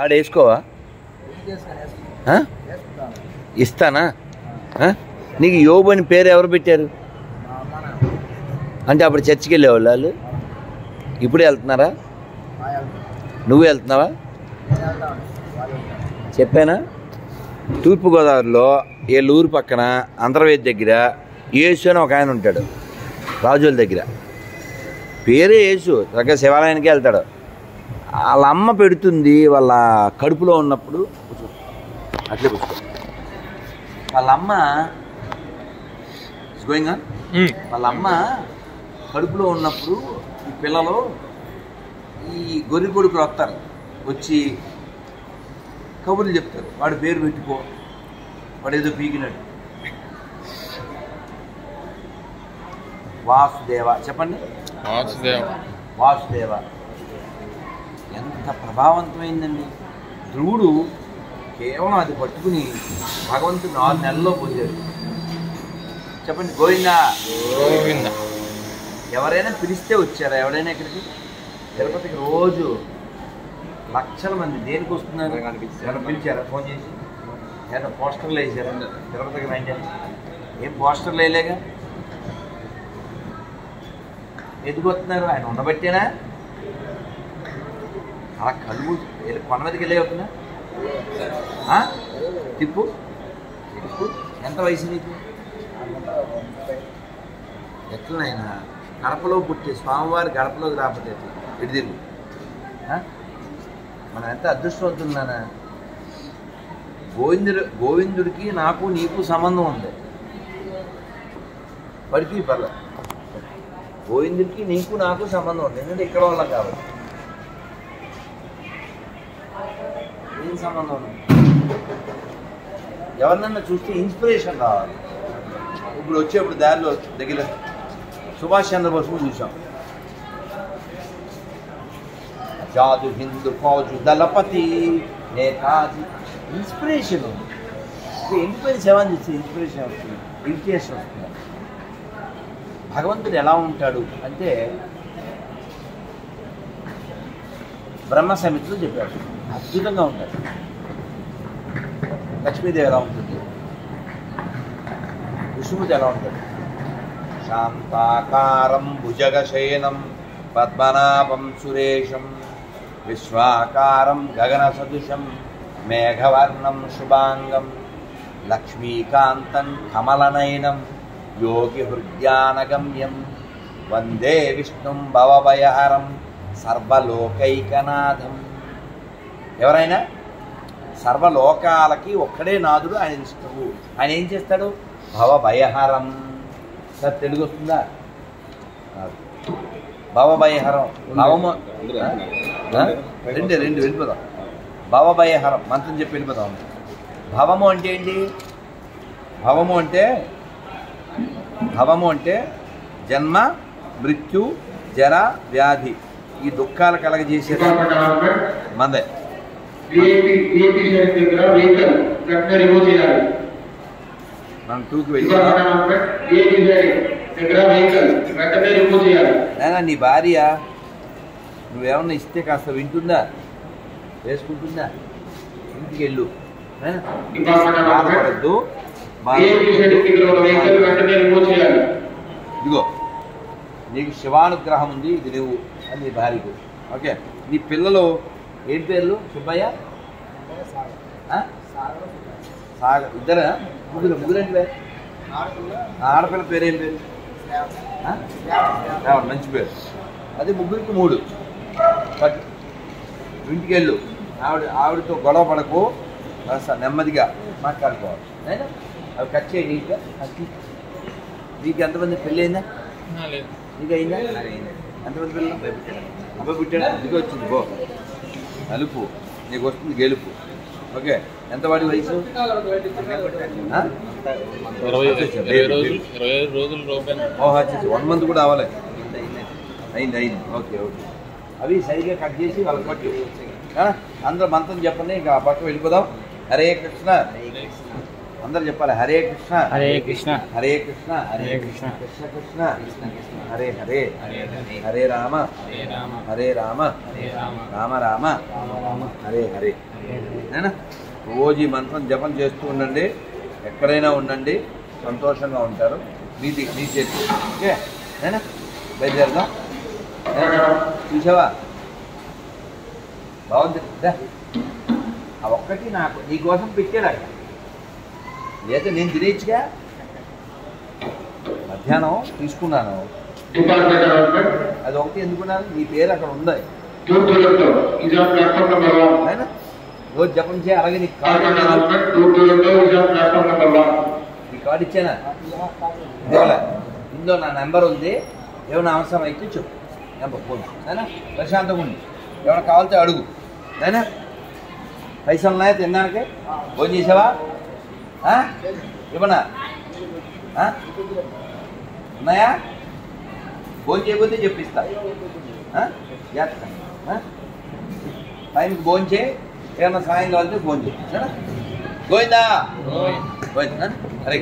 ఆడేసుకోవా? ఇస్తానా? నీకు యోబు అని పేరు ఎవరు పెట్టారు? అంటే అప్పుడు చర్చికి వెళ్ళేవాళ్ళు వాళ్ళు. ఇప్పుడే వెళ్తున్నారా? నువ్వు వెళ్తున్నావా? చెప్పానా? తూర్పుగోదావరిలో ఏలూరు పక్కన అంతర్వేది దగ్గర యేసు అని ఒక ఆయన ఉంటాడు, రాజుల దగ్గర. పేరే యేసు. చక్కగా శివాలయానికి వెళ్తాడు. వాళ్ళ అమ్మ పెడుతుంది వాళ్ళ కడుపులో ఉన్నప్పుడు. అట్లే కూర్చో. వాళ్ళ అమ్మ గోయింగ్ ఆన్. వాళ్ళ అమ్మ కడుపులో ఉన్నప్పుడు ఈ పిల్లలు ఈ గొర్రె కొడుకులు వస్తారు, వచ్చి కబుర్లు చెప్తారు. వాడి పేరు పెట్టుకో, వాడు ఏదో పీకినాడు. వాసుదేవ చెప్పండి. వాసుదేవ ఎంత ప్రభావవంతమైందండి. ధ్రువుడు కేవలం అది పట్టుకుని భగవంతుడు 4 నెలల్లో పొందాడు. చెప్పండి గోవిందా. గోవిందా. ఎవరైనా పిలిస్తే వచ్చారా? ఎవరైనా ఇక్కడికి తిరుపతికి రోజు లక్షల మంది దేనికి వస్తున్నారు? ఎవరైనా పిలిచారా? ఫోన్ చేసి ఏదైనా పోస్టర్లు వేసారా? తిరుపతికి రండి. ఏం పోస్టర్లు వేయలేగా. ఎందుకు వస్తున్నారు? ఆయన ఉండబట్టేనా? అలా కలుగు కొండ మీదకి వెళ్ళే అవుతున్నా. తిప్పు తిప్పు. ఎంత వయసు నీకు? ఎట్లనైనా గడపలో పుట్టి స్వామివారి గడపలోకి రాకపోతే ఎట్లా? ఇటు తిరుగు. మనం ఎంత అదృష్టవంతున్నానా. గోవిందుడికి నాకు నీకు సంబంధం ఉంది. వాడికి పర్లేదు. గోవిందుడికి నీకు నాకు సంబంధం ఉంది. ఎందుకంటే ఇక్కడ వాళ్ళం కాబట్టి. ఏం సంబంధం ఉంది? ఎవరినన్నా చూస్తే ఇన్స్పిరేషన్ రావాలి. ఇప్పుడు వచ్చేప్పుడు దారిలో దగ్గర సుభాష్ చంద్రబోస్ను చూసాం. జాదు హిందూ ఫౌజు దళపతి నేతాజీ. ఇన్స్పిరేషన్ ఉంది. ఎండిపోయిన శవాన్ని చూస్తే ఇన్స్పిరేషన్ వస్తుంది, ఇరిటేషన్ వస్తుంది. భగవంతుడు ఎలా ఉంటాడు అంటే బ్రహ్మ సమితిలో చెప్పాడు. అద్భుతంగా ఉంటాడు. లక్ష్మీదేవి ఎలా ఉంటుంది? విష్ణుమూర్తి ఎలా ఉంటాడు? శాంతాకారం భుజగశయనం పద్మనాభం సురేశం విశ్వాకారం గగన సదృశం మేఘవర్ణం శుభాంగం లక్ష్మీకాంతం కమలనయనం యోగి హృద్యానగమ్యం వందే విష్ణుం భవభయహరం సర్వలోకైకనాథం. ఎవరైనా సర్వలోకాలకి ఒక్కడే నాథుడు, ఆయన విష్ణువు. ఆయన ఏం చేస్తాడు? భవభయహరం. సార్ తెలుగు వస్తుందా? భవభయహరం. భవము రెండు వెళ్ళిపోదాం. భవభయహరం మంత్రం చెప్పి వెళ్ళిపోదాం. భవము అంటే ఏంటి? భవము అంటే జన్మ, మృత్యు, జర, వ్యాధి, ఈ దుఃఖాలు కలగజేసేది మందే. మనం టూకి వెళ్ళినా నీ భార్య నువ్వేమన్నా ఇస్తే కాస్త వింటుందా? వేసుకుంటుందా? ఇంటికి వెళ్ళు. బాధపడద్దు. ఇదిగో నీకు శివానుగ్రహం ఉంది, ఇది నువ్వు అని నీ భార్యకు. ఓకే. నీ పిల్లలు ఏం పేర్లు? సుబ్బయ్య, సాగర్. ఇద్దరా? ముగ్గురు ఏంటి పేరు? ఆడపిల్ల పేరు ఏం పేరు? మంచి పేరు. అది ముగ్గురికి 3. బట్ ఇంటికి వెళ్ళు. ఆవిడతో గొడవ పడకు, నెమ్మదిగా మాట్లాడుకోవాలి. అయినా అవి కట్ చేయి నీట్గా. నీకు ఎంతమంది పెళ్ళి అయిందా? నీకు అయిందా? ఎంతమంది పిల్లలు? అబ్బాయి పుట్టాడు. ఇంటికి వచ్చింది బో నలుపు, నీకు వస్తుంది గెలుపు. ఓకే. ఎంత వాడి వయసు? 1 మంత్ కూడా అవ్వలే. అయింది. ఓకే. అవి సరిగ్గా కట్ చేసి వాళ్ళకి పట్టు. అందరూ మంత్రం చెప్పండి. ఇంకా ఆ పక్క వెళ్ళిపోదాం. హరే కృష్ణ అందరు చెప్పాలి. హరే కృష్ణ హరే కృష్ణ హరే కృష్ణ హరే కృష్ణ కృష్ణ కృష్ణ హరే హరే హరే రామ హరే రామ రామ రామ హరే హరే. నేనా రోజు ఈ మంత్రం జపం చేస్తూ ఉండండి. ఎక్కడైనా ఉండండి, సంతోషంగా ఉంటారు. మీ చేతి ఓకే. నేనా బయలుదేరదాం. చూసావా బాగుంది. ఆ ఒక్కటి నాకు నీకోసం పెట్టాడు అక్కడ, లేదా నేను తినేచ్చుగా. మధ్యాహ్నం తీసుకున్నాను, అది ఒకటి ఎందుకున్నాను, నీ పేరు అక్కడ ఉంది. రోజు జపం చేయ. అలాగే నీకు కార్డు నీ కార్డు ఇచ్చానా ఇదేవలే, ఇందులో నా నెంబర్ ఉంది. ఏమైనా అవసరం అయితే చెప్పు, నెంబర్ ఫోన్. అయినా ప్రశాంతంగా ఉంది. ఏమైనా కావాలితే అడుగు. అయినా పైసలు ఉన్నాయా తినడానికి? ఫోన్ చేసావా? ఏమన్నా ఉన్నాయా? ఫోన్ చేయకపోతే చెప్పిస్తా. టైంకి ఫోన్ చేయి. ఏమన్నా సాయం కావాలంటే ఫోన్ చేయి. గోవిందా గోవిందా. హరే